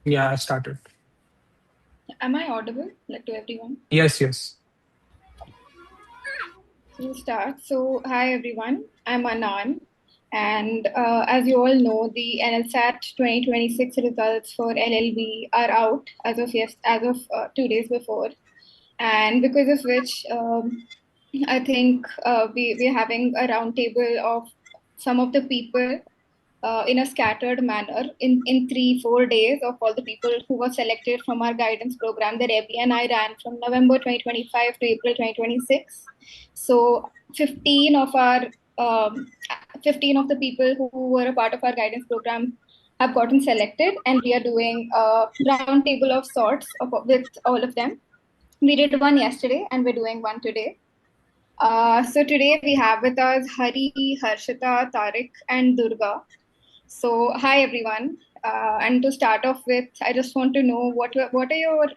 Yeah, I started. Am I audible, like to everyone? Yes, yes. So we'll start. So, hi everyone, I'm Anaan, and as you all know, the NLSAT 2026 results for LLB are out as of 2 days before, and because of which I think we're having a roundtable of some of the people in a scattered manner in 3 4 days of all the people who were selected from our guidance program that Abby and I ran from November 2025 to April 2026. So 15 of our 15 of the people who were a part of our guidance program have gotten selected, and we are doing a round table of sorts with all of them. We did one yesterday and we're doing one today. So today we have with us Hari, Harshita, Tarique, and Durga. So, hi everyone. And to start off with, I just want to know what are your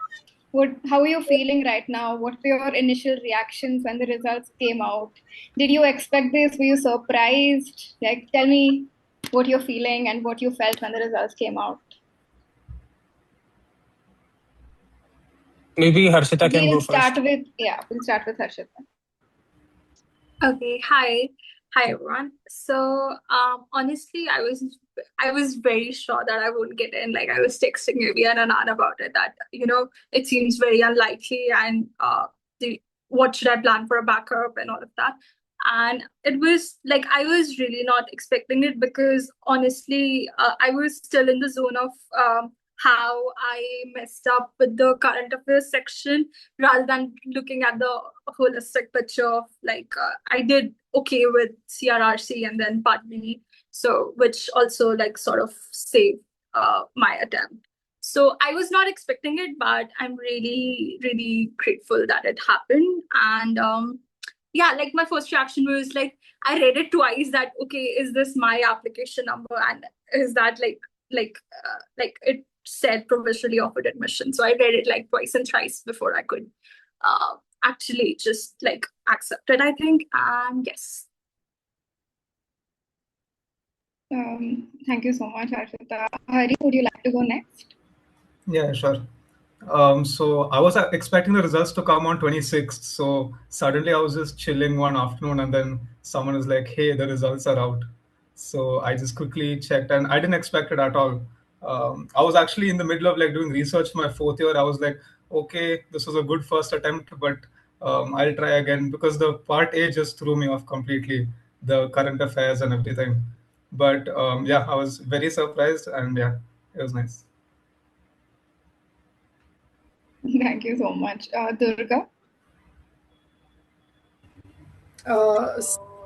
how are you feeling right now? What were your initial reactions when the results came out? Did you expect this? Were you surprised? Like, tell me what you're feeling and what you felt when the results came out. Maybe Harshita can We'll go start first. with we'll start with Harshita. Okay, hi. Hi everyone. So honestly I was very sure that I wouldn't get in. Like I was texting maybe and Anand about it that it seems very unlikely and the what should I plan for a backup and all of that. And it was like I was really not expecting it because honestly I was still in the zone of how I messed up with the current affairs section rather than looking at the holistic picture of like I did okay with CRRC and then Part B, so which also like sort of saved my attempt. So I was not expecting it, but I'm really, really grateful that it happened. And yeah, like my first reaction was like I read it twice that okay, is this my application number and is that like it said provisionally offered admission. So I read it like twice and thrice before I could actually just like accept it, I think. And yes. Thank you so much, Harshita. Hari, would you like to go next? Yeah, sure. So I was expecting the results to come on 26th. So suddenly I was just chilling one afternoon, and then someone was like, "Hey, the results are out." So I just quickly checked, and I didn't expect it at all. I was actually in the middle of like doing research for my fourth year. I was like, "Okay, this was a good first attempt, but I'll try again," because the part A just threw me off completely, the current affairs and everything. But yeah, I was very surprised, and yeah, it was nice. Thank you so much. Durga?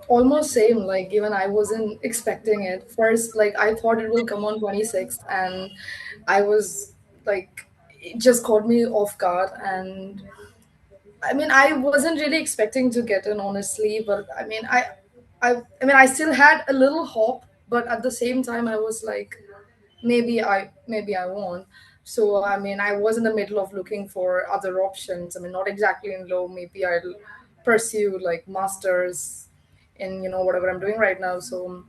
Almost same. Like even I wasn't expecting it first. Like I thought it will come on 26th, and I was like, it just caught me off guard. And I mean, I wasn't really expecting to get in, honestly. But I mean, I still had a little hope, but at the same time, I was like, maybe I won't. So I mean, I was in the middle of looking for other options. I mean, not exactly in law. Maybe I'll pursue like masters in whatever I'm doing right now. So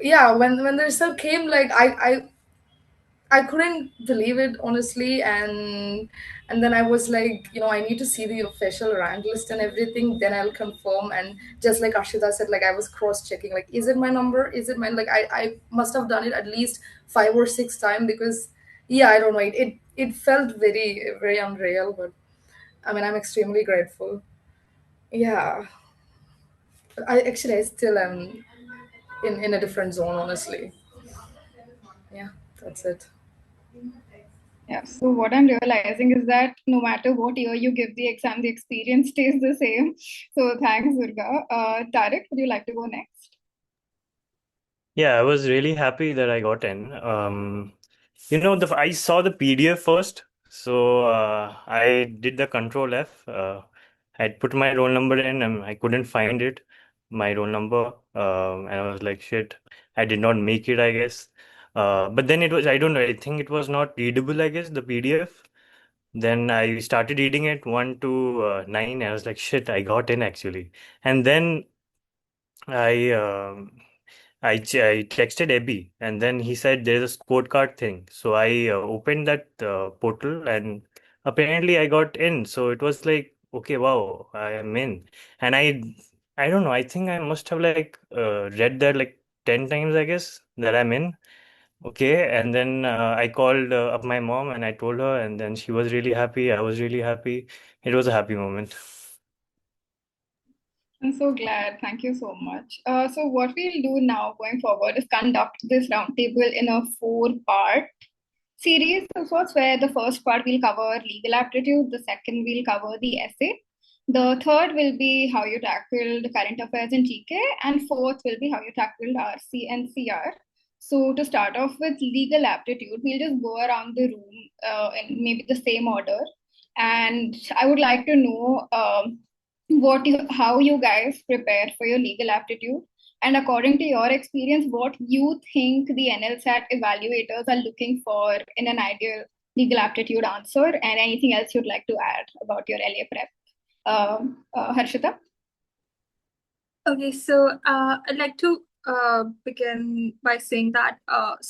yeah, when the result came, like I couldn't believe it, honestly. And then I was like, I need to see the official rank list and everything, then I'll confirm. And just like Ashita said, like I was cross checking, like, is it my number, is it mine? Like I must have done it at least 5 or 6 times, because yeah, I don't know, it felt very, very unreal. But I mean, I'm extremely grateful. Yeah, I still am in a different zone, honestly. Yeah, that's it. Yeah, so what I'm realizing is that no matter what year you give the exam, the experience stays the same. So thanks, Durga. Tarique, would you like to go next? Yeah, I was really happy that I got in. I saw the PDF first, so I did the Control F. I put my roll number in, and I couldn't find it, my roll number, and I was like, shit, I did not make it, I guess. But then it was, I don't know, I think it was not readable, I guess, the PDF. Then I started reading it 1 to 9. I was like, shit, I got in actually. And then I I texted Eby, and then he said there's a scorecard thing. So I opened that portal, and apparently I got in. So it was like, okay, wow, I am in. And I don't know, I think I must have like read that like 10 times, I guess, that I'm in. Okay, and then I called up my mom and I told her, and then she was really happy. I was really happy. It was a happy moment. I'm so glad. Thank you so much. So what we'll do now going forward is conduct this roundtable in a 4-part series. So first, where the first part will cover legal aptitude, the second will cover the essay, the third will be how you tackled current affairs and GK, and fourth will be how you tackled RC and CR. So to start off with legal aptitude, we'll just go around the room in maybe the same order, and I would like to know how you guys prepare for your legal aptitude, and according to your experience, what you think the NLSAT evaluators are looking for in an ideal legal aptitude answer, and anything else you'd like to add about your LA prep. Harshita? Okay, so I'd like to begin by saying that,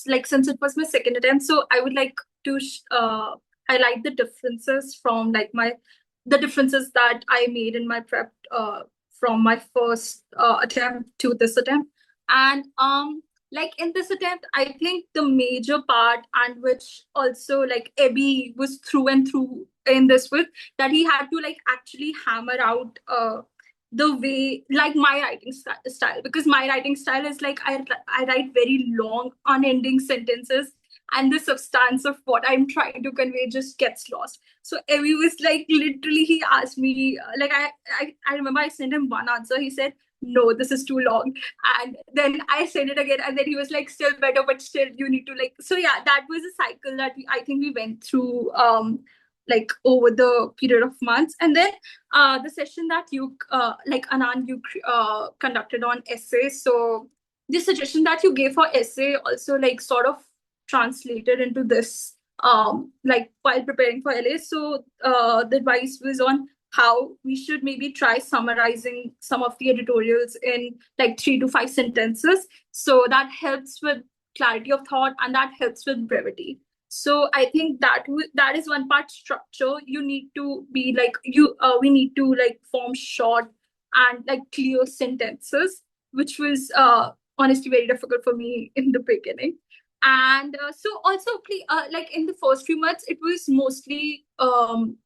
like, since it was my second attempt, so I would like to highlight the differences from like the differences that I made in my prep from my first attempt to this attempt. And like in this attempt, I think the major part, and which also like Eby was through and through in this with, that he had to like actually hammer out the way, like my writing style, because my writing style is like I write very long unending sentences, and the substance of what I'm trying to convey just gets lost. So Evie was like, literally, he asked me, like I remember I sent him one answer. He said, no, this is too long. And then I said it again, and then he was like, still better, but still you need to like. So yeah, that was a cycle that I think we went through like over the period of months. And then the session that you like Anand, you conducted on essay. So the suggestion that you gave for essay also like sort of translated into this like while preparing for LA. So the advice was on how we should maybe try summarizing some of the editorials in like 3 to 5 sentences. So that helps with clarity of thought, and that helps with brevity. So I think that is one part structure. You need to be like we need to like form short and like clear sentences, which was honestly very difficult for me in the beginning. And so also like in the first few months, it was mostly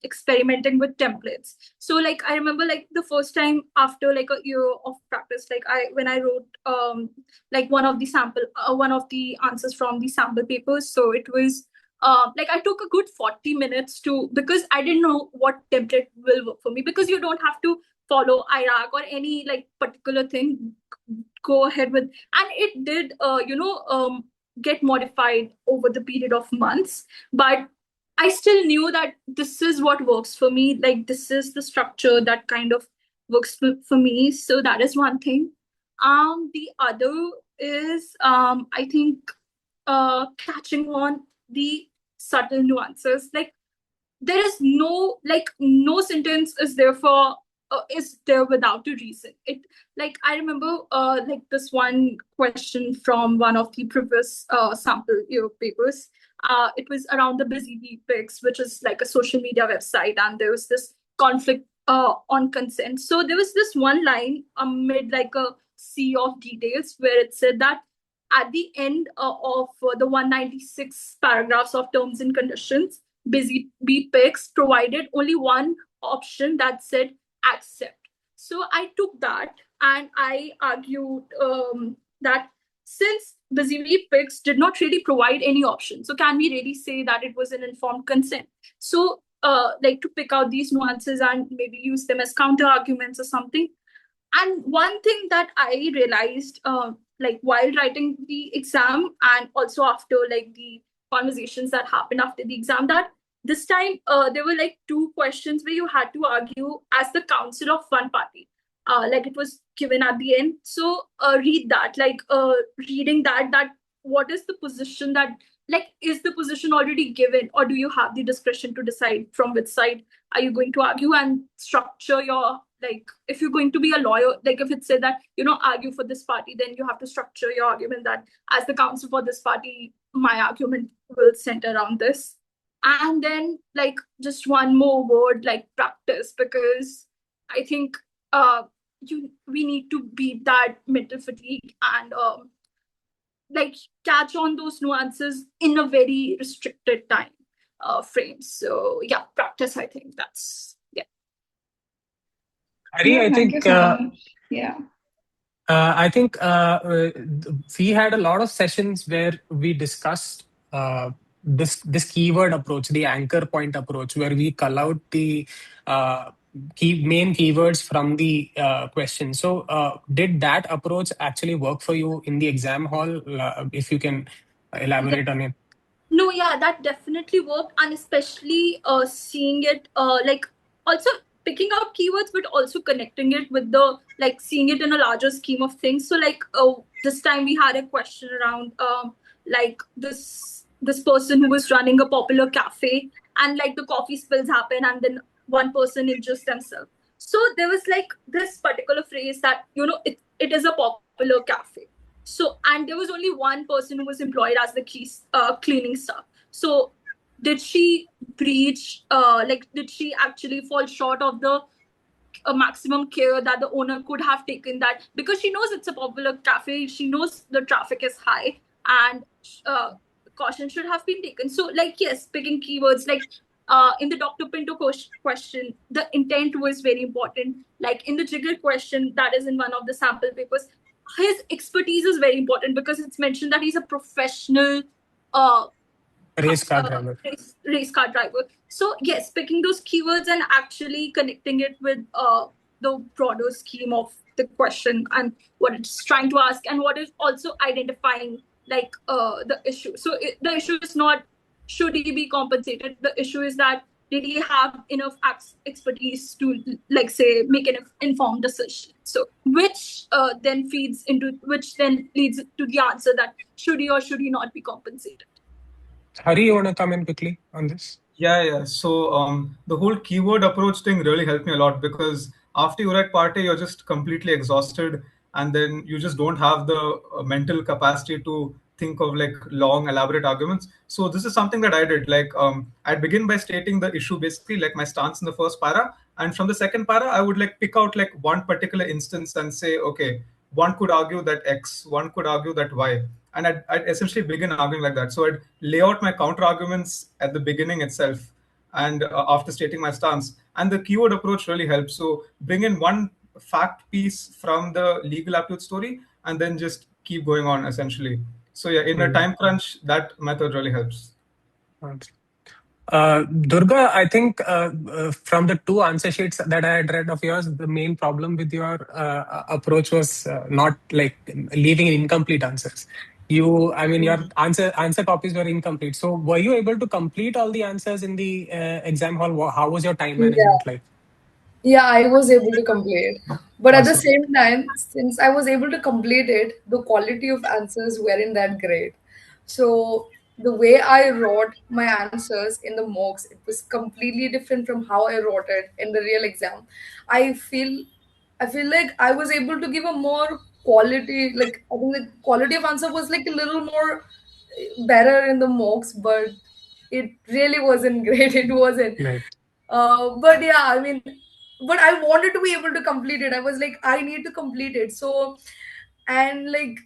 experimenting with templates. So like I remember like the first time after like a year of practice, like when I wrote like one of the answers from the sample papers. So it was like I took a good 40 minutes because I didn't know what template will work for me, because you don't have to follow Iraq or any like particular thing. Go ahead with, and it did get modified over the period of months, but I still knew that this is what works for me. Like this is the structure that kind of works for me. So that is one thing. The other is I think catching on the subtle nuances. Like there is no sentence is there without a reason. It, like I remember like this one question from one of the previous sample papers. It was around the Busy Bee Pics, which is like a social media website, and there was this conflict on consent. So there was this one line amid like a sea of details where it said that at the end of the 196 paragraphs of terms and conditions, Busy Bee Pics provided only one option that said accept. So I took that and I argued that since Busy Bee Pics did not really provide any option, so can we really say that it was an informed consent? So like to pick out these nuances and maybe use them as counter arguments or something. And one thing that I realized like while writing the exam, and also after like the conversations that happened after the exam, that this time there were like 2 questions where you had to argue as the counsel of one party. Like it was given at the end. So read that, like reading that what is the position that, like, is the position already given, or do you have the discretion to decide from which side are you going to argue, and structure your like if you're going to be a lawyer, like if it said that, argue for this party, then you have to structure your argument that as the counsel for this party, my argument will center around this. And then like just one more word, like practice, because I think we need to beat that mental fatigue and like catch on those nuances in a very restricted time frame. So yeah, practice, I think that's Hari, Yeah, I thank you think so much. Yeah. we had a lot of sessions where we discussed this keyword approach, the anchor point approach, where we call out the main keywords from the question. So, did that approach actually work for you in the exam hall? If you can elaborate on it. No, yeah, that definitely worked, and especially seeing it like also picking out keywords, but also connecting it with the like seeing it in a larger scheme of things. So like this time we had a question around like this person who was running a popular cafe, and like the coffee spills happen, and then one person injures themselves. So there was like this particular phrase that it is a popular cafe. So, and there was only one person who was employed as the cleaning staff. So, did she breach? Did she actually fall short of the maximum care that the owner could have taken? That because she knows it's a popular cafe, she knows the traffic is high, and caution should have been taken. So, like, yes, picking keywords like. In the Dr. Pinto question, the intent was very important. Like in the Jiggle question, that is in one of the sample papers, his expertise is very important because it's mentioned that he's a professional uh, Race car driver. race car driver. So yes, picking those keywords and actually connecting it with the broader scheme of the question and what it's trying to ask and what is also identifying like the issue. So the issue is not should he be compensated. The issue is that did he have enough expertise to like say make an informed decision. So which then leads to the answer that should he or should he not be compensated. Hari, you want to come in quickly on this? Yeah. So the whole keyword approach thing really helped me a lot because after you're at party, you're just completely exhausted, and then you just don't have the mental capacity to think of like long, elaborate arguments. So this is something that I did. Like I'd begin by stating the issue, basically like my stance in the first para, and from the second para, I would like pick out like one particular instance and say, okay, one could argue that X, one could argue that Y, and I'd essentially begin arguing like that. So I'd lay out my counter arguments at the beginning itself, and after stating my stance. And the keyword approach really helps. So bring in one fact piece from the legal aptitude story, and then just keep going on essentially. So yeah, in a time crunch, that method really helps. Durga, I think from the two answer sheets that I had read of yours, the main problem with your approach was not like leaving incomplete answers. Your answer copies were incomplete. So, were you able to complete all the answers in the exam hall? How was your time Yeah. management like? Yeah, I was able to complete. But at the Awesome. same time, since I was able to complete it, the quality of answers weren't that great. So the way I wrote my answers in the mocks, it was completely different from how I wrote it in the real exam. I feel I feel like I was able to give a more quality, like I think the quality of answer was like a little more better in the mocks, but it really wasn't great. It wasn't. Right. But yeah, I mean, but I wanted to be able to complete it. I was like, I need to complete it. So, and like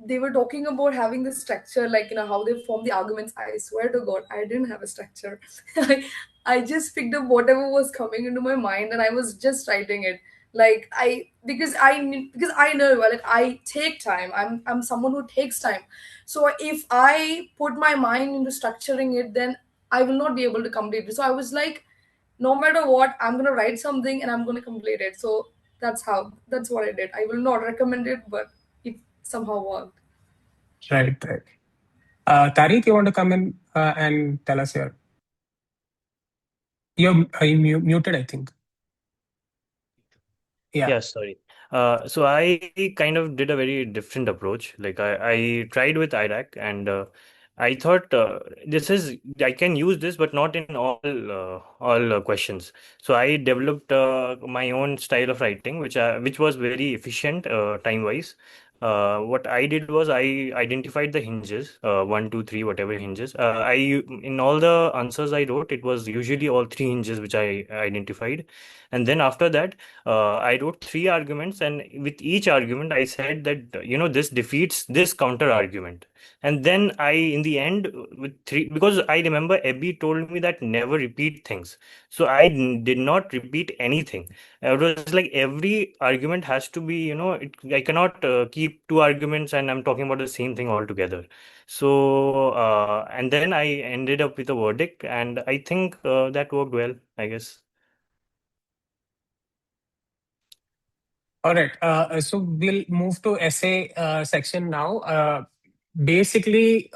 they were talking about having the structure, like how they form the arguments. I swear to God, I didn't have a structure. I just picked up whatever was coming into my mind, and I was just writing it. Like because I know, like I take time. I'm someone who takes time. So if I put my mind into structuring it, then I will not be able to complete it. So I was like, no matter what, I'm gonna write something and I'm gonna complete it. So that's what I did. I will not recommend it, but it somehow worked. Right. Tarique, you want to come in and tell us your. Are you muted, I think. Yeah. Yeah, sorry. So I kind of did a very different approach. Like I tried with Iraq, and I thought I can use this, but not in all questions. So I developed my own style of writing, which was very efficient time wise. What I did was I identified the hinges, one, two, three, whatever hinges. In all the answers I wrote, it was usually all three hinges which I identified, and then after that, I wrote three arguments, and with each argument, I said that this defeats this counter argument. And then in the end, with three, because I remember Abby told me that never repeat things. So did not repeat anything. It was like every argument has to be, I cannot keep two arguments and I'm talking about the same thing altogether. So, and then I ended up with a verdict, and I think that worked well, I guess. All right. So we'll move to essay section now. Basically,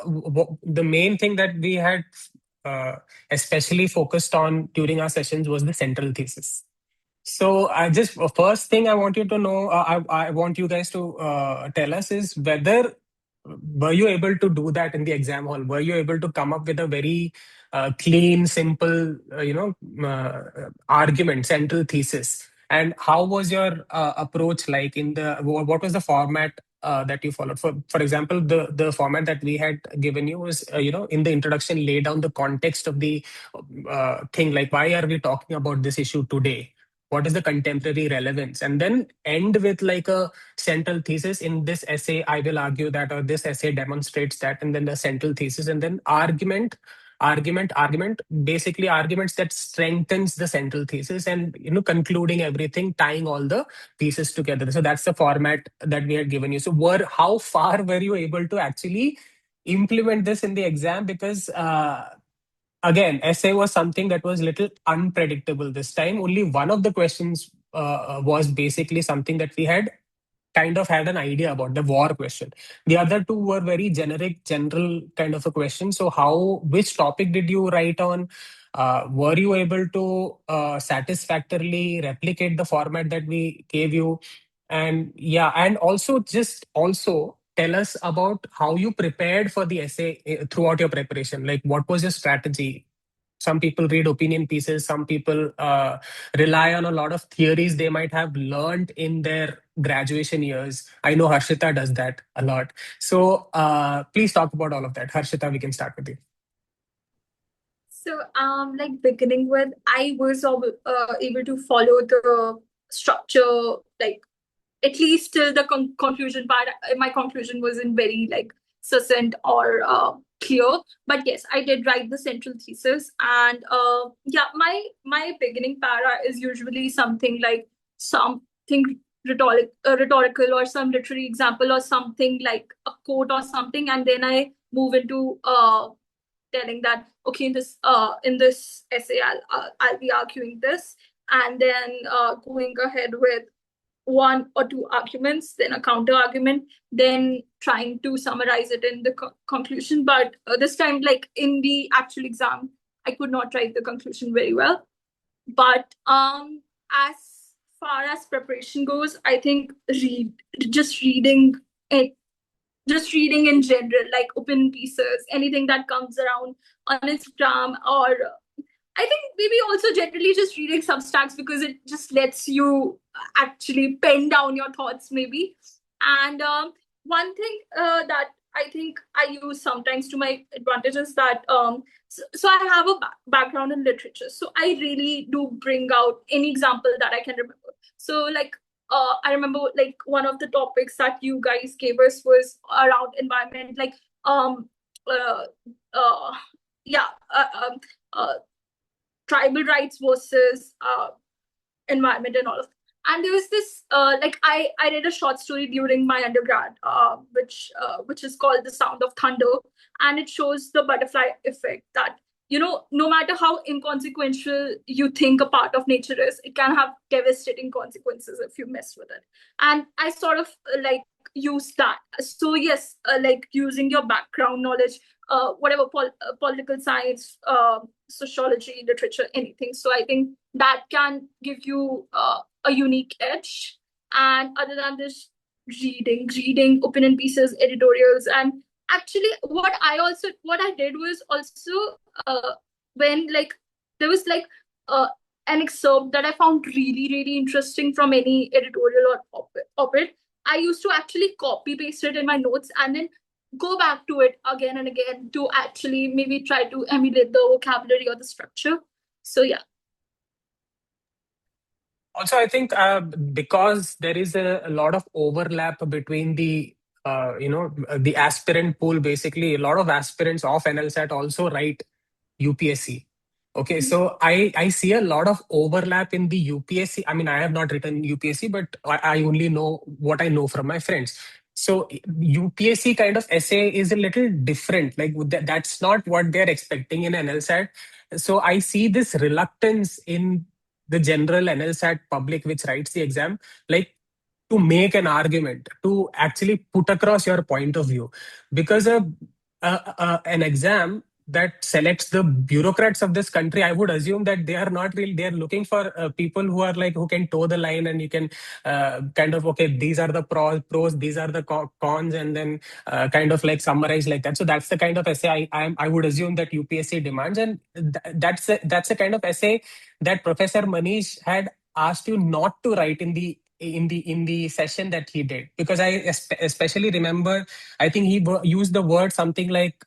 the main thing that we had especially focused on during our sessions was the central thesis. So I just first thing I want you to know, I want you guys to tell us is whether were you able to do that in the exam hall? Were you able to come up with a very clean, simple, argument, central thesis? And how was your approach like in what was the format that you followed? For example, the format that we had given you was, in the introduction, lay down the context of the thing, like why are we talking about this issue today? What is the contemporary relevance? And then end with like a central thesis. In this essay, I will argue that, or this essay demonstrates that, and then the central thesis, and then argument, basically arguments that strengthens the central thesis, and concluding everything, tying all the pieces together. So that's the format that we had given you. So how far were you able to actually implement this in the exam? Because again, essay was something that was little unpredictable this time. Only one of the questions was basically something that we had kind of had an idea about, the war question. The other two were very generic, general kind of a question. So which topic did you write on? Were you able to satisfactorily replicate the format that we gave you? And yeah, and also tell us about how you prepared for the essay throughout your preparation. Like, what was your strategy? Some people read opinion pieces, some people rely on a lot of theories they might have learned in their graduation years. I know Harshita does that a lot. So please talk about all of that. Harshita, we can start with you. So, like beginning with, I was able to follow the structure, like at least till the conclusion part. My conclusion wasn't very like succinct or clear, but yes, I did write the central thesis. And yeah, my beginning para is usually something like something rhetorical or some literary example or something like a quote or something, and then I move into telling that, okay, in this essay I'll be arguing this, and then going ahead with one or two arguments, then a counter argument, then trying to summarize it in the conclusion. But this time, like in the actual exam, I could not write the conclusion very well. But as far as preparation goes, I think just reading it, just reading in general, like open pieces, anything that comes around on Instagram, or I think maybe also generally just reading Substacks, because it just lets you actually pen down your thoughts, maybe. And one thing that I think I use sometimes to my advantage is that so I have a background in literature, so I really do bring out any example that I can remember. So like I remember like one of the topics that you guys gave us was around environment, like uh, uh, yeah, tribal rights versus environment and all of that. And there was this like I read a short story during my undergrad, which is called The Sound of Thunder, and it shows the butterfly effect, that no matter how inconsequential you think a part of nature is, it can have devastating consequences if you mess with it. And I sort of like use that. So yes, like using your background knowledge, whatever political science, sociology, literature, anything. So I think that can give you a unique edge. And other than this, reading opinion pieces, editorials, and actually, what I did was also, when like there was like an excerpt that I found really, really interesting from any editorial or op-ed, I used to actually copy paste it in my notes and then go back to it again and again to actually maybe try to emulate the vocabulary or the structure. So yeah. Also, I think because there is a lot of overlap between the aspirant pool. Basically, a lot of aspirants of NLSAT also write UPSC. Okay, so I see a lot of overlap in the UPSC. I mean, I have not written UPSC, but I only know what I know from my friends. So UPSC kind of essay is a little different. Like that's not what they're expecting in NLSAT. So I see this reluctance in the general NLSAT public which writes the exam, like to make an argument, to actually put across your point of view. Because an exam that selects the bureaucrats of this country, I would assume that they are not really, they are looking for people who are like, who can toe the line, and you can kind of, okay, these are the pros, these are the cons, and then kind of like summarize like that. So that's the kind of essay I would assume that UPSC demands. And that's a kind of essay that Professor Manish had asked you not to write in the session that he did, because I especially remember, I think he used the word something like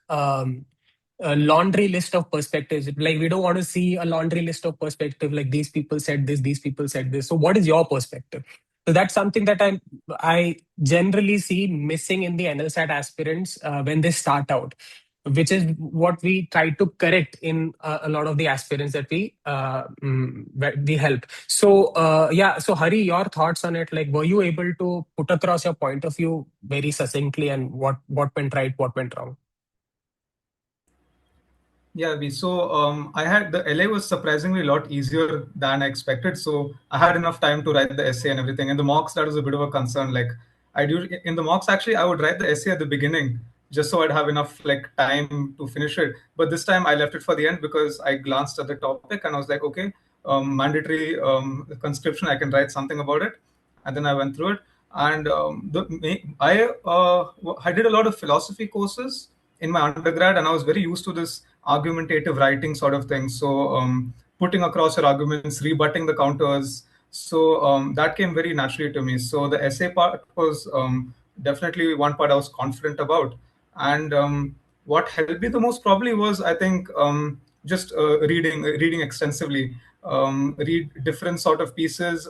a laundry list of perspectives. Like, we don't want to see a laundry list of perspective, like these people said this, these people said this, so what is your perspective? So that's something that I generally see missing in the NLSAT aspirants when they start out, which is what we try to correct in a lot of the aspirants that we help. So yeah, so Hari, your thoughts on it? Like, were you able to put across your point of view very succinctly, and what went right, what went wrong? Yeah, so I had the LA was surprisingly a lot easier than I expected. So I had enough time to write the essay and everything. And the mocks, that was a bit of a concern. Like I do in the mocks, actually, I would write the essay at the beginning just so I'd have enough like time to finish it. But this time I left it for the end because I glanced at the topic and I was like, okay, mandatory conscription, I can write something about it. And then I went through it. And I did a lot of philosophy courses in my undergrad, and I was very used to this argumentative writing sort of thing. So putting across your arguments, rebutting the counters. So that came very naturally to me. So the essay part was definitely one part I was confident about. And what helped me the most probably was, I think, just reading extensively, read different sort of pieces.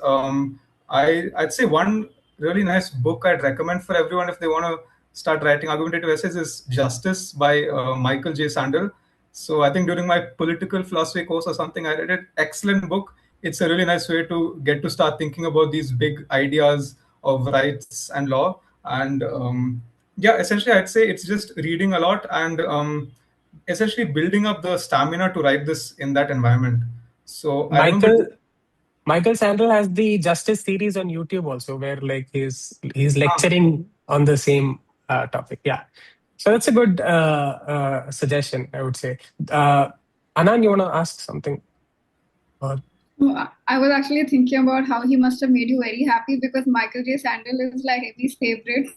I'd say one really nice book I'd recommend for everyone if they want to start writing argumentative essays is Justice by Michael J. Sandel. So I think during my political philosophy course or something, I read it. Excellent book. It's a really nice way to get to start thinking about these big ideas of rights and law. And yeah, essentially, I'd say it's just reading a lot and essentially building up the stamina to write this in that environment. So I remember. Michael Sandel has the Justice series on YouTube also, where like he's lecturing on the same topic. Yeah, so that's a good suggestion, I would say. Anand, you want to ask something? I was actually thinking about how he must have made you very happy, because Michael J. Sandel is like Abby's favorite.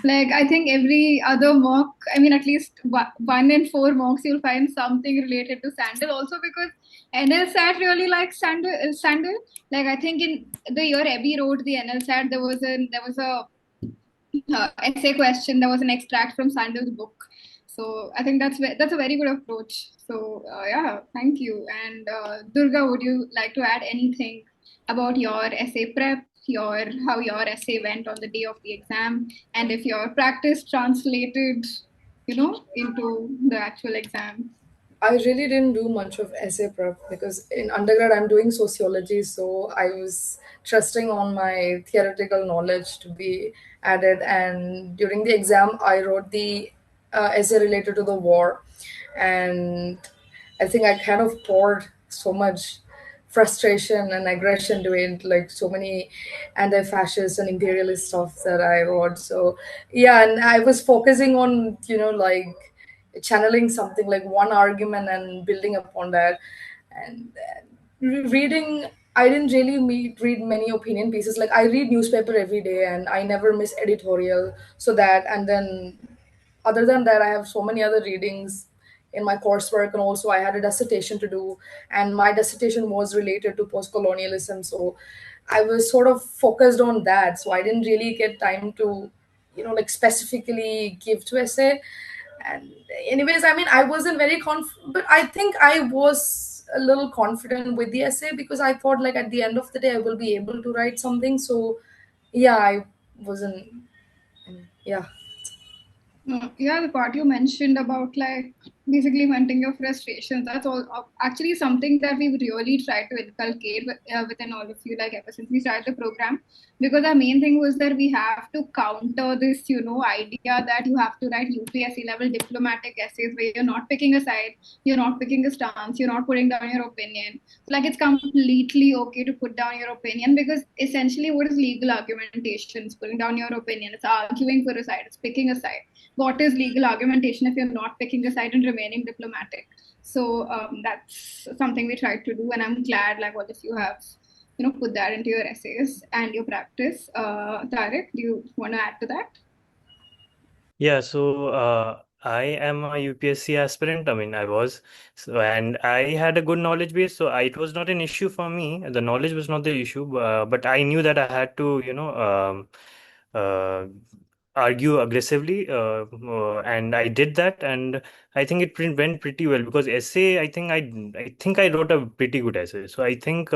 Like, I think every other mock, I mean, at least 1 in 4 mocks, you'll find something related to Sandel. Also, because NLSAT really likes Sandel. Like, I think in the year Eby wrote the NLSAT, there was a essay question. There was an extract from Sandel's book. So I think that's a very good approach. So yeah, thank you. And Durga, would you like to add anything about your essay prep, how your essay went on the day of the exam, and if your practice translated, into the actual exam? I really didn't do much of essay prep because in undergrad I'm doing sociology, so I was trusting on my theoretical knowledge to be added. And during the exam, I wrote the essay related to the war, and I think I kind of poured so much frustration and aggression to it, like so many anti-fascist and imperialist stuff that I wrote. So yeah, and I was focusing on like channeling something like one argument and building upon that. And reading, I didn't really read many opinion pieces. Like I read newspaper every day and I never miss editorial, so that. And then other than that, I have so many other readings in my coursework, and also I had a dissertation to do, and my dissertation was related to post-colonialism. So I was sort of focused on that. So I didn't really get time to, like specifically give to essay. And anyways, I mean, I wasn't very but I think I was a little confident with the essay because I thought like at the end of the day I will be able to write something. So yeah, I wasn't. Yeah. Yeah, the part you mentioned about like basically venting your frustrations, that's all actually something that we really try to inculcate within all of you, like ever since we started the program. Because our main thing was that we have to counter this, idea that you have to write UPSC level diplomatic essays where you're not picking a side, you're not picking a stance, you're not putting down your opinion. Like it's completely okay to put down your opinion because essentially what is legal argumentation? It's putting down your opinion, it's arguing for a side, it's picking a side. What is legal argumentation if you're not picking a side and remaining diplomatic? So that's something we tried to do, and I'm glad like all of you have put that into your essays and your practice. Tarique, do you want to add to that? Yeah, so I am a UPSC aspirant. I mean, I was, so, and I had a good knowledge base, so it was not an issue for me. The knowledge was not the issue, but I knew that I had to, uh, argue aggressively, and I did that, and I think it went pretty well because essay, I think I wrote a pretty good essay. So I think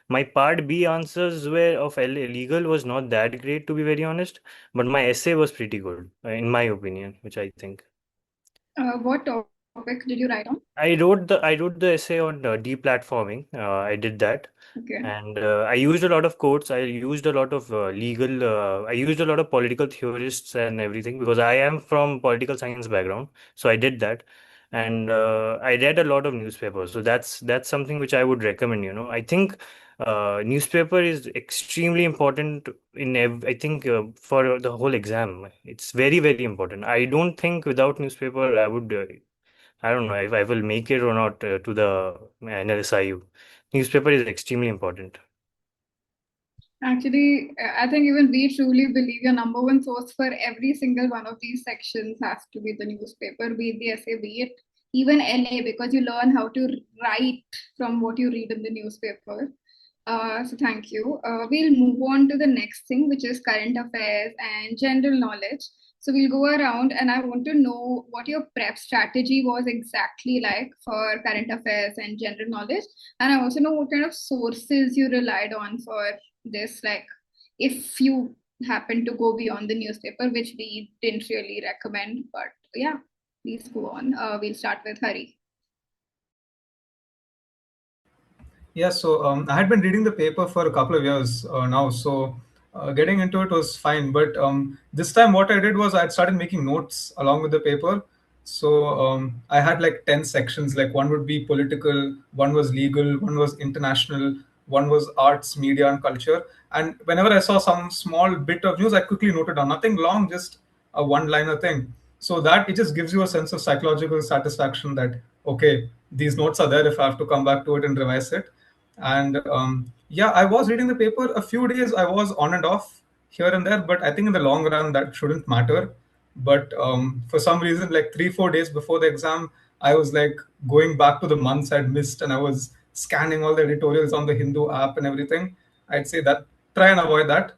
my part B answers were of legal was not that great, to be very honest, but my essay was pretty good, in my opinion, which I think. What topic did you write on? I wrote the essay on deplatforming. I did that. Okay. And I used a lot of quotes. I used a lot of legal. I used a lot of political theorists and everything because I am from political science background. So I did that, and I read a lot of newspapers. So that's something which I would recommend. I think newspaper is extremely important I think for the whole exam. It's very, very important. I don't think without newspaper I would. I don't know if I will make it or not to the NLSIU. Newspaper is extremely important. Actually, I think even we truly believe your number one source for every single one of these sections has to be the newspaper, be it the essay, be it even LA, because you learn how to write from what you read in the newspaper. So thank you. We'll move on to the next thing, which is current affairs and general knowledge. So we'll go around, and I want to know what your prep strategy was exactly like for current affairs and general knowledge. And I also know what kind of sources you relied on for this, like if you happen to go beyond the newspaper, which we didn't really recommend. But yeah, please go on. We'll start with Hari. Yeah, so I had been reading the paper for a couple of years now, so getting into it was fine. But this time, what I did was I started making notes along with the paper. So I had like 10 sections, like one would be political, one was legal, one was international, one was arts, media, and culture. And whenever I saw some small bit of news, I quickly noted down, nothing long, just a one liner thing. So that it just gives you a sense of psychological satisfaction that, okay, these notes are there if I have to come back to it and revise it. And yeah, I was reading the paper a few days. I was on and off here and there, but I think in the long run that shouldn't matter. But for some reason, like 3 4 days before the exam, I was like going back to the months I'd missed, and I was scanning all the editorials on the Hindu app and everything. I'd say that try and avoid that.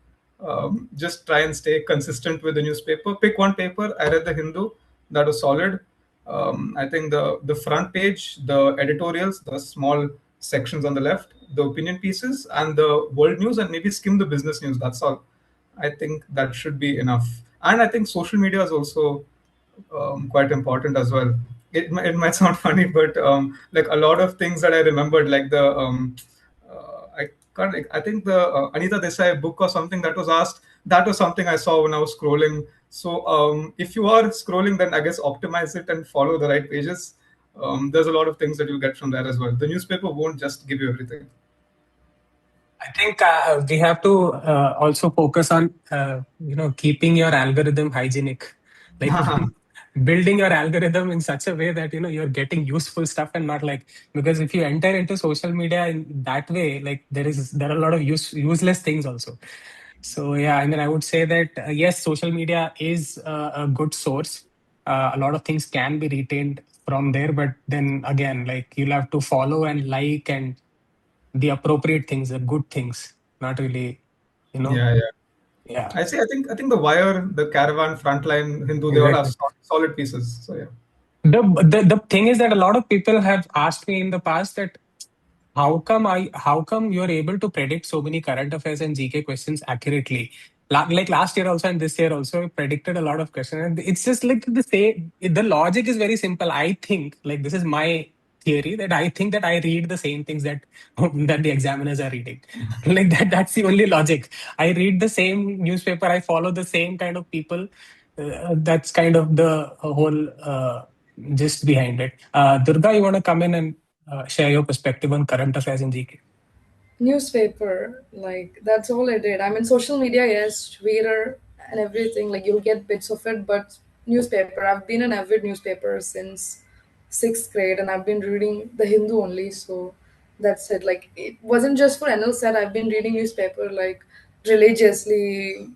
Just try and stay consistent with the newspaper. Pick one paper. I read the Hindu. That was solid. I think the front page, the editorials, the small sections on the left, the opinion pieces, and the world news, and maybe skim the business news. That's all. I think that should be enough. And I think social media is also quite important as well. It might sound funny, but like a lot of things that I remembered, like the I can't. I think the Anita Desai book or something that was asked. That was something I saw when I was scrolling. So if you are scrolling, then I guess optimize it and follow the right pages. There's a lot of things that you'll get from there as well. The newspaper won't just give you everything. I think we have to also focus on keeping your algorithm hygienic, like building your algorithm in such a way that you're getting useful stuff and not like, because if you enter into social media in that way, like there are a lot of useless things also. So yeah, I mean, I would say that yes, social media is a good source, a lot of things can be retained from there, but then again, like you'll have to follow and like and the appropriate things, the good things, not really, you know. Yeah, yeah. Yeah, I think the Wire, the Caravan, Frontline, Hindu, they all have exactly. solid pieces. So yeah. The thing is that a lot of people have asked me in the past that how come you're able to predict so many current affairs and GK questions accurately? Like last year also and this year also predicted a lot of questions. And it's just like the same. The logic is very simple. I think like this is my theory that I think that I read the same things that that the examiners are reading. Like that's the only logic. I read the same newspaper. I follow the same kind of people. That's kind of the whole gist behind it. Durga, you want to come in and share your perspective on current affairs in GK? Newspaper, like that's all I did. I mean, social media, yes, Twitter and everything, like you'll get bits of it, but newspaper, I've been an avid newspaper since sixth grade, and I've been reading the Hindu only, so that's it. Like it wasn't just for NLSAT, I've been reading newspaper like religiously.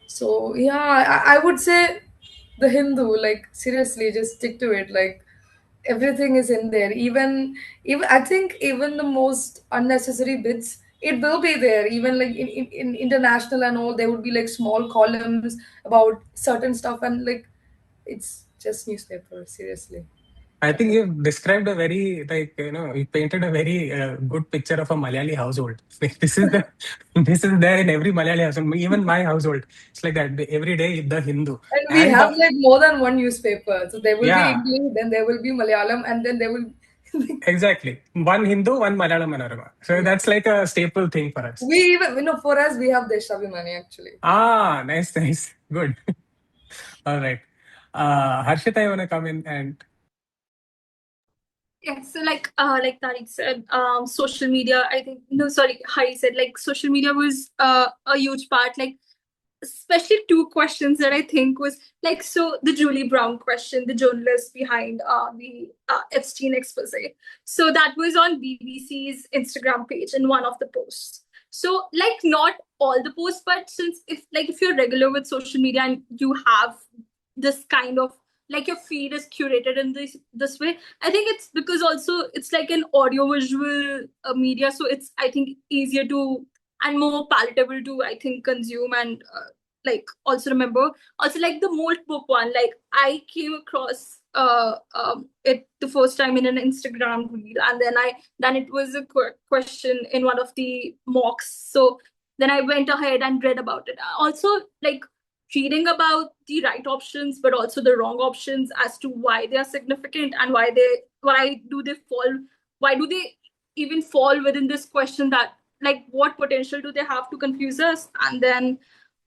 So yeah, I would say the Hindu, like seriously, just stick to it. Like everything is in there, even I think even the most unnecessary bits, it will be there. Even like in international and all, there would be like small columns about certain stuff, and like it's just newspaper, seriously. I That's think it. you've described a very, like, you painted a very good picture of a Malayali household. This is this is there in every Malayali household, even my household. It's like that every day, the Hindu. And we And have like more than one newspaper, so there will be yeah, English, then there will be Malayalam, and then there will exactly. One Hindu, one Malayalam Manorama. So yeah. that's like a staple thing for us. We even, for us, we have Deshabhimani actually. Ah, nice, nice. Good. All right. Harshita, you want to come in and Yeah, so like Tarique said, social media, I think, no, sorry, Hari said, like, social media was a huge part, like, especially two questions that I think was, like, so the Julie Brown question, the journalist behind the Epstein expose. So that was on BBC's Instagram page in one of the posts. So, like, not all the posts, but since if you're regular with social media and you have this kind of, like, your feed is curated in this way, I think it's because also it's like an audio visual media, so it's, I think, easier to and more palatable to, I think, consume and like also remember. Also, like the Molt book one, like I came across it the first time in an Instagram reel, and then it was a question in one of the mocks. So then I went ahead and read about it. Also, like reading about the right options, but also the wrong options as to why they are significant and why do they fall, why do they even fall within this question, that like what potential do they have to confuse us. And then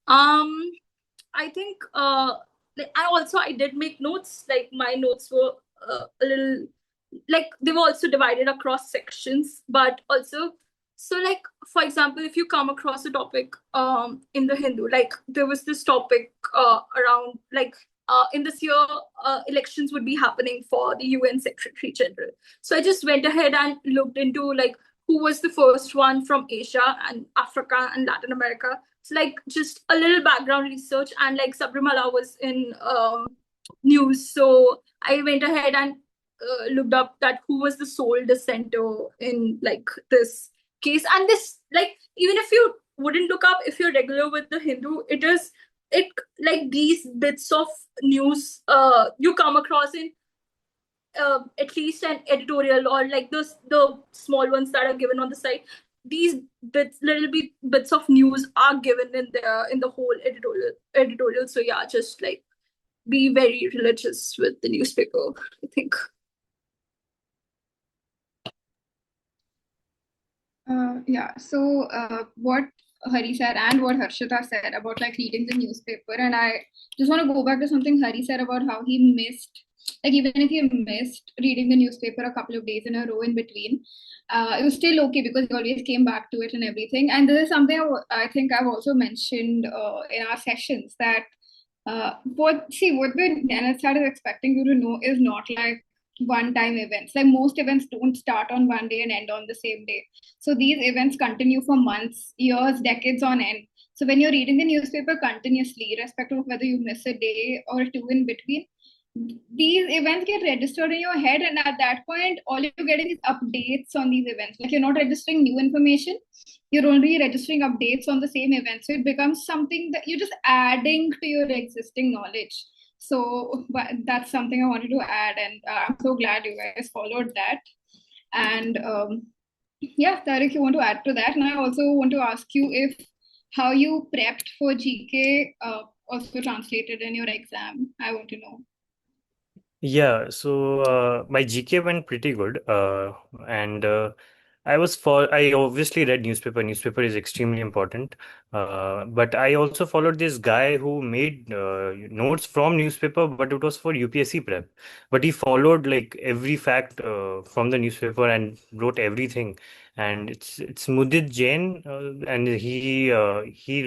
I think like I did make notes, like my notes were a little, like they were also divided across sections, but also, so like for example, if you come across a topic in the Hindu, like there was this topic around like in this year elections would be happening for the UN Secretary General. So I just went ahead and looked into like who was the first one from Asia and Africa and Latin America. So like just a little background research, and like Sabrimala was in news, so I went ahead and looked up that who was the sole dissenter in like this case. And this, like, even if you wouldn't look up, if you're regular with the Hindu, it like these bits of news you come across in at least an editorial, or like the small ones that are given on the site. These bits of news are given in the whole editorial. So yeah, just like be very religious with the newspaper, I think. Yeah, so what Hari said and what Harshita said about like reading the newspaper, and I just want to go back to something Hari said about how he missed, like even if he missed reading the newspaper a couple of days in a row in between, it was still okay because he always came back to it and everything. And this is something I think I've also mentioned in our sessions, that what the NSAT is expecting you to know is not like one-time events. Like most events don't start on one day and end on the same day. So these events continue for months, years, decades on end. So when you're reading the newspaper continuously, irrespective of whether you miss a day or two in between, these events get registered in your head, and at that point all you're getting is updates on these events. Like, you're not registering new information, you're only registering updates on the same event, so it becomes something that you're just adding to your existing knowledge. So that's something I wanted to add, and I'm so glad you guys followed that. And yeah, Tarique, you want to add to that? And I also want to ask you if how you prepped for GK also translated in your exam. I want to know. Yeah, so my GK went pretty good, and I obviously read newspaper. Newspaper is extremely important, but I also followed this guy who made notes from newspaper, but it was for UPSC prep. But he followed like every fact from the newspaper and wrote everything. And it's Mudit Jain, and he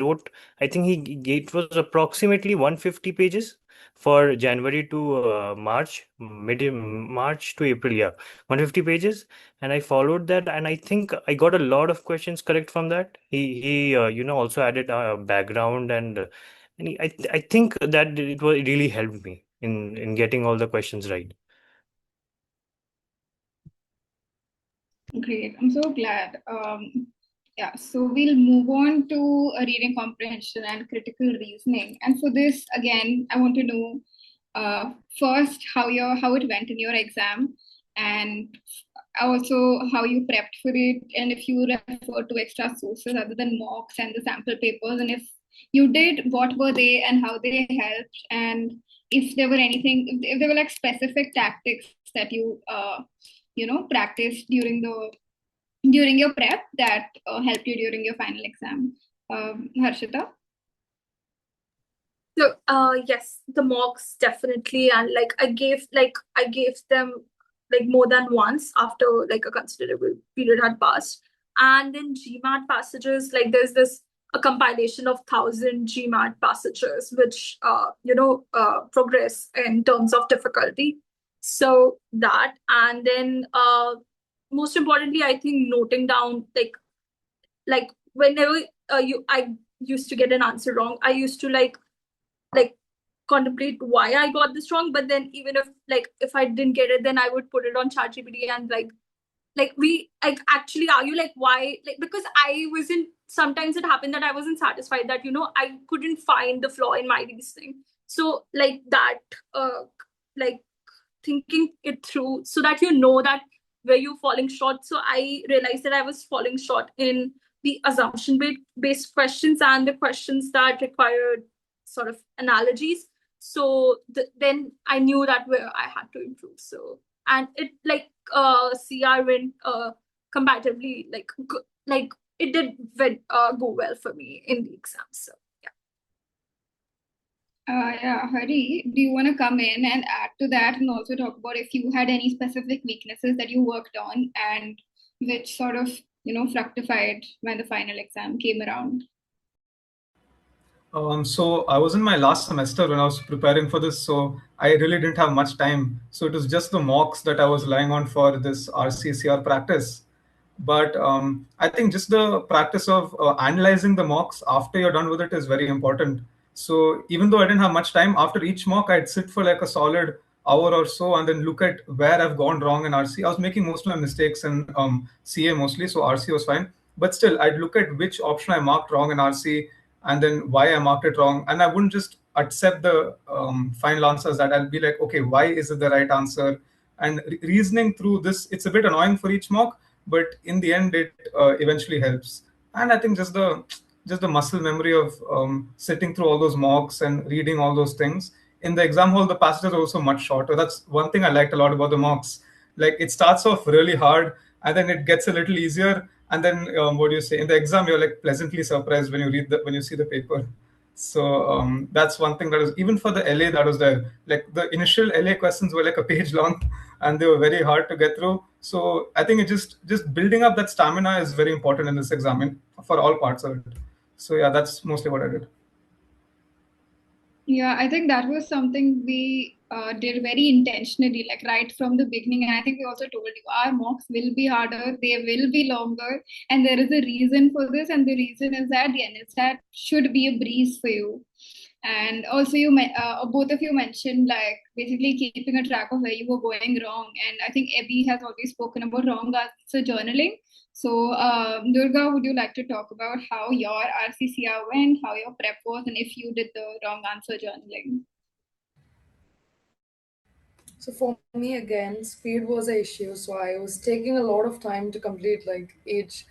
wrote. I think it was approximately 150 pages for January to March, mid March to April, yeah, 150 pages, and I followed that, and I think I got a lot of questions correct from that. He also added a background, I think that it really helped me in getting all the questions right. Great. I'm so glad. Yeah, so we'll move on to reading comprehension and critical reasoning. And for this, again, I want to know first how it went in your exam, and also how you prepped for it, and if you refer to extra sources other than mocks and the sample papers, and if you did, what were they and how they helped, and if there were anything, if there were like specific tactics that you practiced during your prep that helped you during your final exam. Harshita? So, yes, the mocks definitely, and like I gave them like more than once after like a considerable period had passed. And then GMAT passages, like there's a compilation of 1,000 GMAT passages which progress in terms of difficulty. So that, and then most importantly, I think noting down like whenever I used to get an answer wrong, I used to like contemplate why I got this wrong. But then even if I didn't get it, then I would put it on ChatGPT and we actually argue like why, like because I wasn't, sometimes it happened that I wasn't satisfied that I couldn't find the flaw in my reasoning. So like that, like thinking it through so that that where you're falling short. So I realized that I was falling short in the assumption based questions and the questions that required sort of analogies. So then I knew that where I had to improve. So, and it CR went comparatively it did go well for me in the exam. So Yeah, Hari, do you want to come in and add to that, and also talk about if you had any specific weaknesses that you worked on and which sort of fructified when the final exam came around? So I was in my last semester when I was preparing for this, so I really didn't have much time. So it was just the mocks that I was relying on for this RCCR practice. But I think just the practice of analyzing the mocks after you're done with it is very important. So even though I didn't have much time, after each mock, I'd sit for like a solid hour or so and then look at where I've gone wrong in RC. I was making most of my mistakes in CA mostly, so RC was fine. But still, I'd look at which option I marked wrong in RC and then why I marked it wrong. And I wouldn't just accept the final answers. That I'll be like, okay, why is it the right answer? And reasoning through this, it's a bit annoying for each mock, but in the end, it eventually helps. And I think just the muscle memory of sitting through all those mocks and reading all those things. In the exam hall, the passages are also much shorter. That's one thing I liked a lot about the mocks. Like it starts off really hard, and then it gets a little easier, and then what do you say? In the exam, you're like pleasantly surprised when you see the paper. So that's one thing that was, even for the LA, that was there. Like the initial LA questions were like a page long, and they were very hard to get through. So I think it just building up that stamina is very important in this exam for all parts of it. So yeah, that's mostly what I did. Yeah, I think that was something we did very intentionally, like right from the beginning. And I think we also told you our mocks will be harder, they will be longer, and there is a reason for this. And the reason is that the NLSAT should be a breeze for you. And also, both of you mentioned like basically keeping a track of where you were going wrong. And I think Abby has always spoken about wrong answer journaling. So, Durga, would you like to talk about how your RCCR went, how your prep was, and if you did the wrong answer journaling? So for me again, speed was an issue. So I was taking a lot of time to complete like each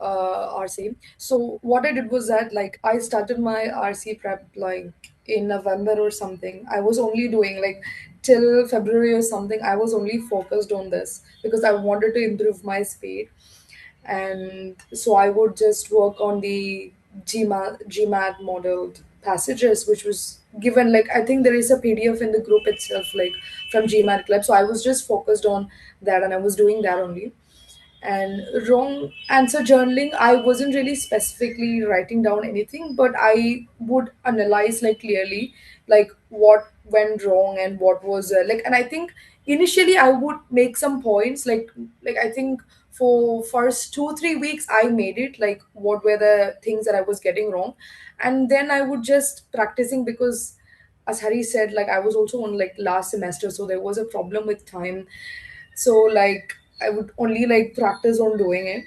RC. So what I did was that like I started my RC prep like in November or something. I was only doing like till February or something. I was only focused on this because I wanted to improve my speed, and so I would just work on the GMAT modeled passages, which was given like I think there is a PDF in the group itself, like from GMAT Club. So I was just focused on that, and I was doing that only. And wrong answer journaling, I wasn't really specifically writing down anything, but I would analyze like clearly like what went wrong and what was like. And I think initially I would make some points like I think for first 2 3 weeks I made it like what were the things that I was getting wrong, and then I would just practicing because as Hari said, like I was also on like last semester, so there was a problem with time. So like I would only like practice on doing it.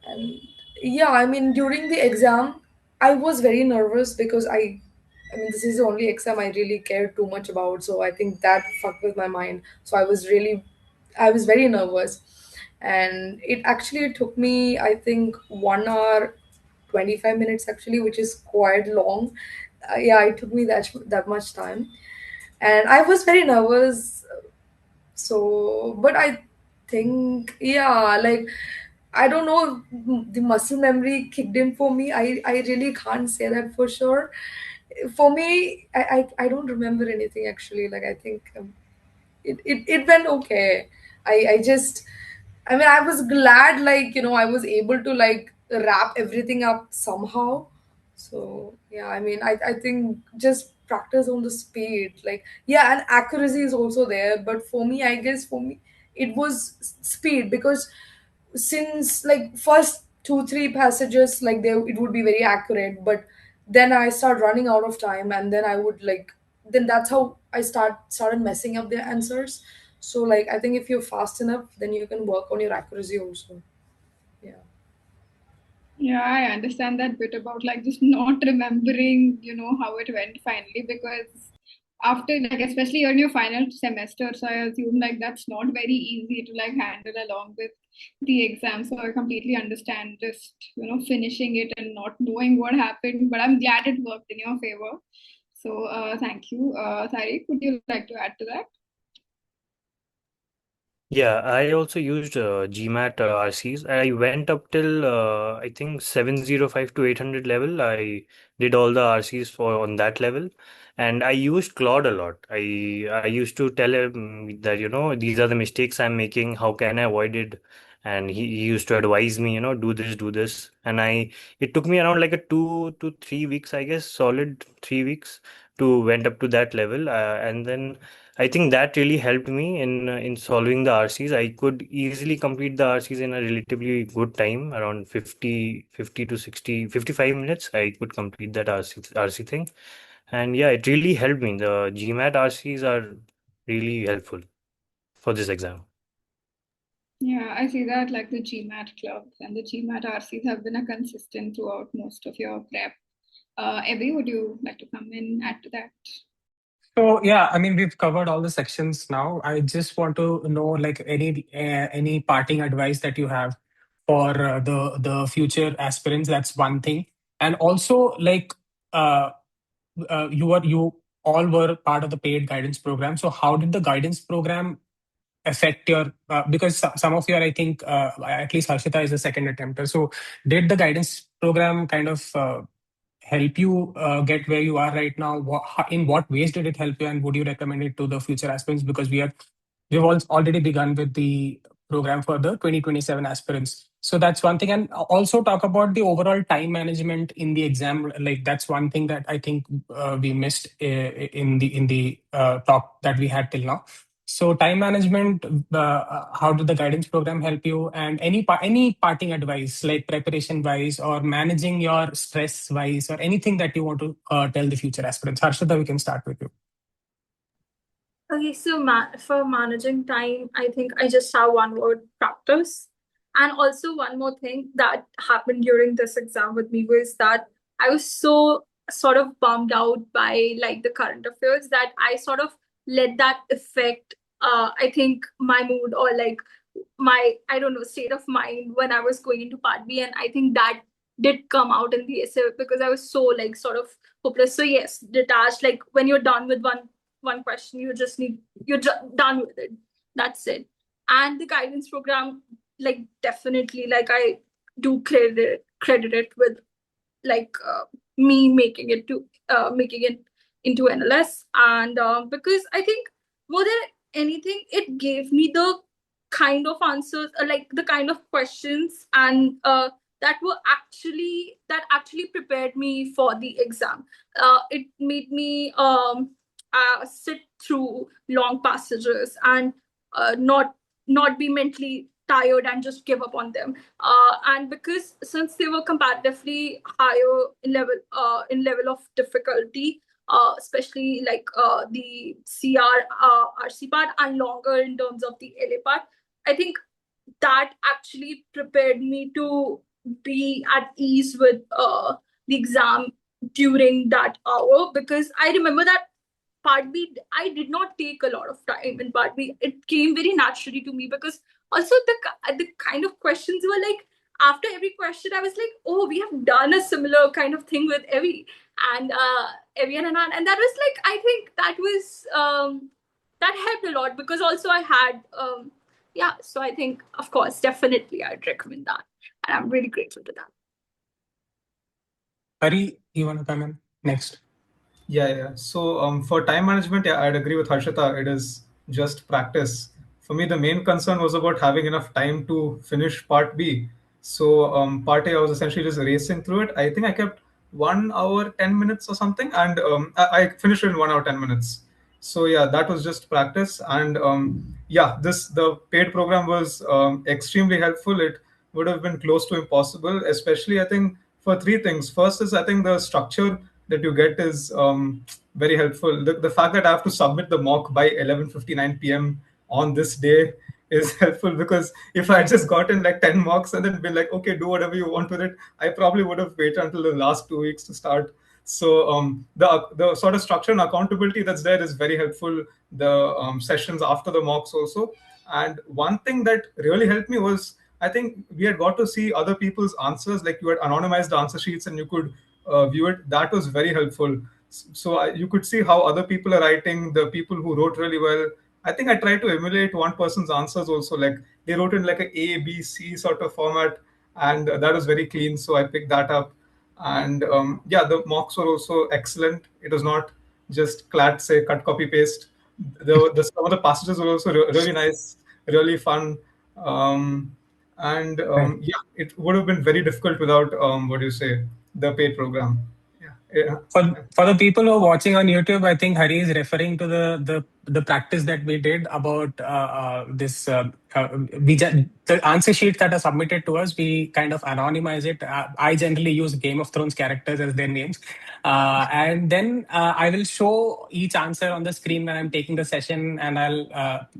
And yeah, I mean during the exam I was very nervous because I mean this is the only exam I really cared too much about, so I think that fucked with my mind. So I was very nervous, and it actually took me I think 1 hour 25 minutes actually, which is quite long. Yeah, it took me that much time, and I was very nervous. So but I think yeah, like I don't know, the muscle memory kicked in for me. I really can't say that for sure. For me, I don't remember anything actually. Like I think it went okay. I just, I mean, I was glad, like, I was able to, like, wrap everything up somehow. So, yeah, I mean, I think just practice on the speed. Like, yeah, and accuracy is also there. But for me, I guess for me, it was speed because since, like, first 2 3 passages, like, it would be very accurate. But then I start running out of time, and then I would, like, then that's how I started messing up the answers. So like I think if you're fast enough, then you can work on your accuracy also. Yeah. Yeah, I understand that bit about like just not remembering, how it went finally, because after like especially you're in your final semester, so I assume like that's not very easy to like handle along with the exam. So I completely understand just finishing it and not knowing what happened, but I'm glad it worked in your favor. So thank you. Tarique, would you like to add to that? Yeah, I also used GMAT RCs. I went up till I think 705 to 800 level. I did all the RCs for on that level, and I used Claude a lot. I used to tell him that these are the mistakes I'm making. How can I avoid it? And he used to advise me, do this, do this. And it took me around like a 2 to 3 weeks, I guess, solid 3 weeks to went up to that level, and then. I think that really helped me in solving the RCs. I could easily complete the RCs in a relatively good time, around 50 to 60, 55 minutes. I could complete that RC thing. And yeah, it really helped me. The GMAT RCs are really helpful for this exam. Yeah, I see that like the GMAT clubs and the GMAT RCs have been a consistent throughout most of your prep. Abby, would you like to come in, add to that? So yeah, I mean we've covered all the sections now. I just want to know like any parting advice that you have for the future aspirants. That's one thing, and also like uh, you all were part of the paid guidance program. So how did the guidance program affect your because some of your I think at least Harshita is a second attempter. So did the guidance program kind of help you get where you are right now? In what ways did it help you, and would you recommend it to the future aspirants? Because we've already begun with the program for the 2027 aspirants. So that's one thing, and also talk about the overall time management in the exam. Like that's one thing that I think we missed in the talk that we had till now. So time management, how did the guidance program help you? And any parting advice, like preparation wise or managing your stress wise, or anything that you want to tell the future aspirants? Harshita, we can start with you. Okay, so for managing time, I think I just have one word: practice. And also, one more thing that happened during this exam with me was that I was so sort of bummed out by like the current affairs that I sort of let that affect, I think, my mood or like my, I don't know, state of mind when I was going into part B. And I think that did come out in the essay because I was so like sort of hopeless. So yes, detached, like when you're done with one question, you're done with it. That's it. And the guidance program, like definitely, like I do credit it with like me making it into NLS. And because I think more than anything, it gave me the kind of answers, like the kind of questions, and that actually prepared me for the exam. It made me sit through long passages and not be mentally tired and just give up on them. And because since they were comparatively higher in level of difficulty, especially like the RC part, and longer in terms of the LA part, I think that actually prepared me to be at ease with the exam during that hour. Because I remember that part B, I did not take a lot of time in part B. It came very naturally to me because also the kind of questions were like, after every question, I was like, oh, we have done a similar kind of thing with Evie and Anaan. And that was like, I think that was that helped a lot because also I had yeah. So I think, of course, definitely I'd recommend that. And I'm really grateful to that. Hari, you want to come in next? Yeah. So for time management, yeah, I'd agree with Harshita. It is just practice. For me, the main concern was about having enough time to finish part B. So part A, I was essentially just racing through it. I think I kept 1 hour 10 minutes or something, and I finished it in 1 hour 10 minutes. So yeah, that was just practice, and yeah, this the paid program was extremely helpful. It would have been close to impossible, especially I think for three things. First is I think the structure that you get is very helpful. The fact that I have to submit the mock by 11:59 p.m. on this day is helpful, because if I had just gotten like 10 mocks and then been like, okay, do whatever you want with it, I probably would have waited until the last 2 weeks to start. So the sort of structure and accountability that's there is very helpful. The sessions after the mocks also. And one thing that really helped me was, I think we had got to see other people's answers. Like you had anonymized answer sheets and you could view it. That was very helpful. So you could see how other people are writing. The people who wrote really well. I think I tried to emulate one person's answers also. Like they wrote in like a B, C sort of format, and that was very clean. So I picked that up. And yeah, the mocks were also excellent. It was not just say cut, copy, paste. Some of the passages were also really nice, really fun. And Right. yeah, it would have been very difficult without what do you say, the paid program. Yeah. For the people who are watching on YouTube, I think Hari is referring to the practice that we did about this. The answer sheets that are submitted to us, we kind of anonymize it. I generally use Game of Thrones characters as their names, and then I will show each answer on the screen when I'm taking the session, and I'll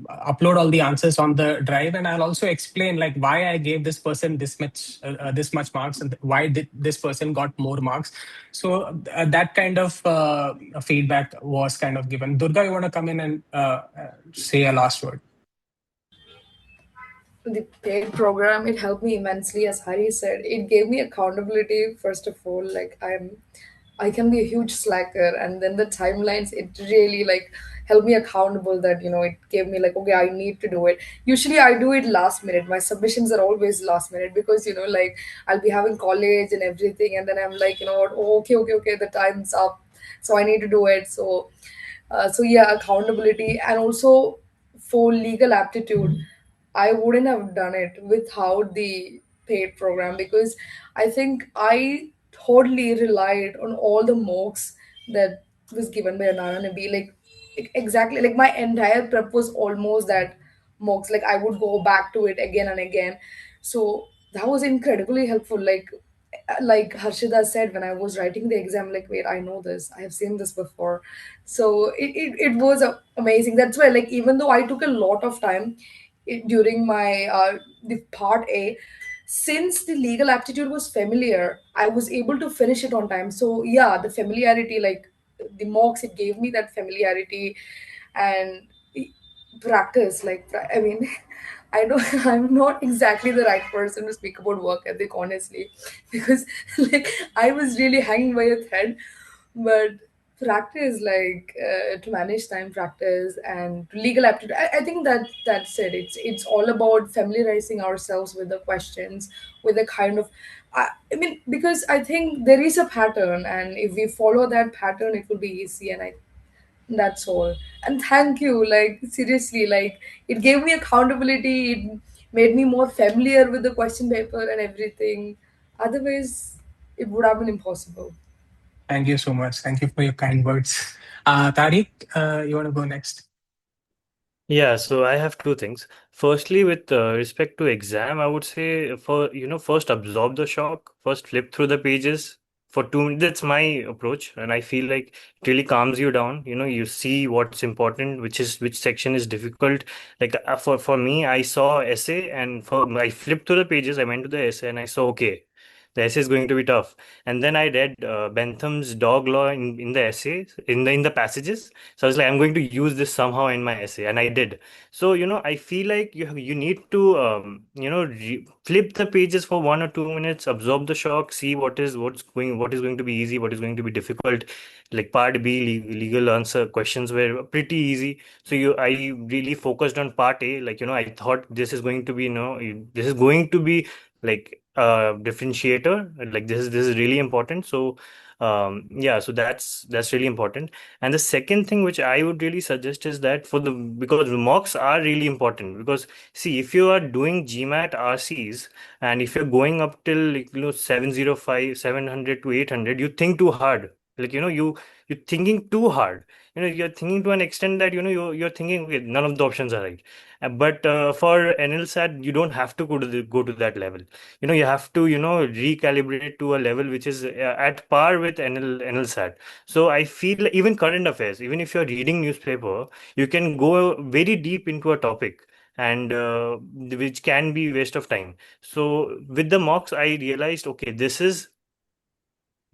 upload all the answers on the drive, and I'll also explain like why I gave this person this much marks, and why did this person got more marks. So that kind of feedback was kind of given. Durga, you want to come in and say a last word? The paid program, it helped me immensely. As Hari said, it gave me accountability. First of all, like I can be a huge slacker, and then the timelines, it really like held me accountable. That it gave me like, okay, I need to do it. Usually I do it last minute. My submissions are always last minute because like I'll be having college and everything, and then I'm like, what, oh, okay, the time's up, so I need to do it. So yeah, accountability. And also for legal aptitude, I wouldn't have done it without the paid program, because I think I totally relied on all the mocks that was given by Anaan and Eby. Like exactly, like my entire prep was almost that mocks. Like I would go back to it again and again. So that was incredibly helpful. Like Harshita said, when I was writing the exam, like, wait, I know this, I have seen this before. So it was amazing. That's why, like, even though I took a lot of time during my the part A, since the legal aptitude was familiar, I was able to finish it on time. So yeah, the familiarity, like the mocks, it gave me that familiarity and practice. Like, I mean, I know I'm not exactly the right person to speak about work ethic, honestly, because like I was really hanging by a thread. But practice, like to manage time, practice and legal aptitude. I think that's it. It's all about familiarizing ourselves with the questions, with the kind of. I mean, because I think there is a pattern, and if we follow that pattern, it will be easy. And that's all. And thank you. Like, seriously, like, it gave me accountability. It made me more familiar with the question paper and everything. Otherwise, it would have been impossible. Thank you so much. Thank you for your kind words. Tariq, you want to go next? Yeah, so I have two things. Firstly, with respect to exam, I would say first absorb the shock, first flip through the pages for 2 minutes. That's my approach, and I feel like it really calms you down. You see what's important, which section is difficult. Like for me, I saw essay, and I flipped through the pages. I went to the essay, and I saw, okay, the essay is going to be tough. And then I read Bentham's dog law in the essay, in the passages. So I was like, I'm going to use this somehow in my essay, and I did. So I feel like you need to flip the pages for 1 or 2 minutes, absorb the shock, see what is going to be easy, what is going to be difficult. Like part B, legal answer questions were pretty easy. So I really focused on part A. Like I thought this is going to be this is going to be like a differentiator. Like this is really important. So yeah, so that's really important. And the second thing which I would really suggest is that because the mocks are really important, because see, if you are doing GMAT RCs and if you're going up till 705 700 to 800, you think too hard. Like you're thinking too hard. You're thinking to an extent that you're thinking, okay, none of the options are right. But for NLSAT, you don't have to go to that level. You have to recalibrate to a level which is at par with NLSAT. So I feel like even current affairs, even if you're reading newspaper, you can go very deep into a topic, and which can be waste of time. So with the mocks, I realized, okay,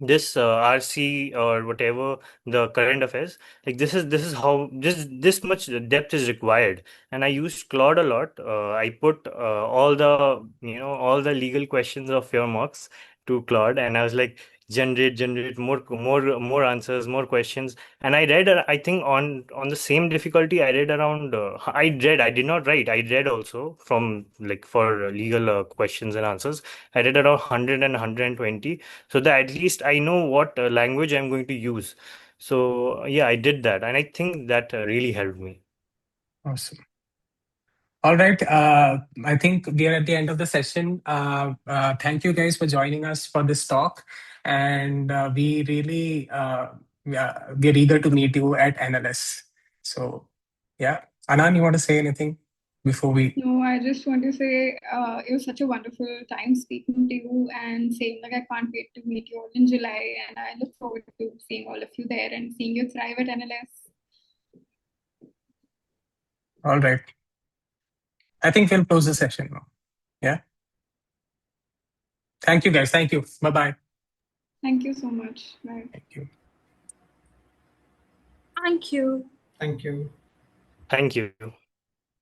this RC or whatever the current affairs, like this is how this much depth is required. And I used Claude a lot. I put all the legal questions of your mocks to Claude, and I was like, generate more answers, more questions. And I read, I think on the same difficulty, I read around I did not write, I read also from, like, for legal questions and answers. I read around 100 and 120, so that at least I know what language I'm going to use. So yeah, I did that, and I think that really helped me. Awesome. All right. I think we are at the end of the session. Thank you guys for joining us for this talk. And we really, we're eager to meet you at NLS. So, yeah. Anand, you want to say anything before we? No, I just want to say it was such a wonderful time speaking to you and saying like I can't wait to meet you all in July, and I look forward to seeing all of you there and seeing you thrive at NLS. All right. I think we'll close the session now. Yeah. Thank you, guys. Thank you. Bye-bye. Thank you so much. Bye. Thank you. Thank you. Thank you. Thank you.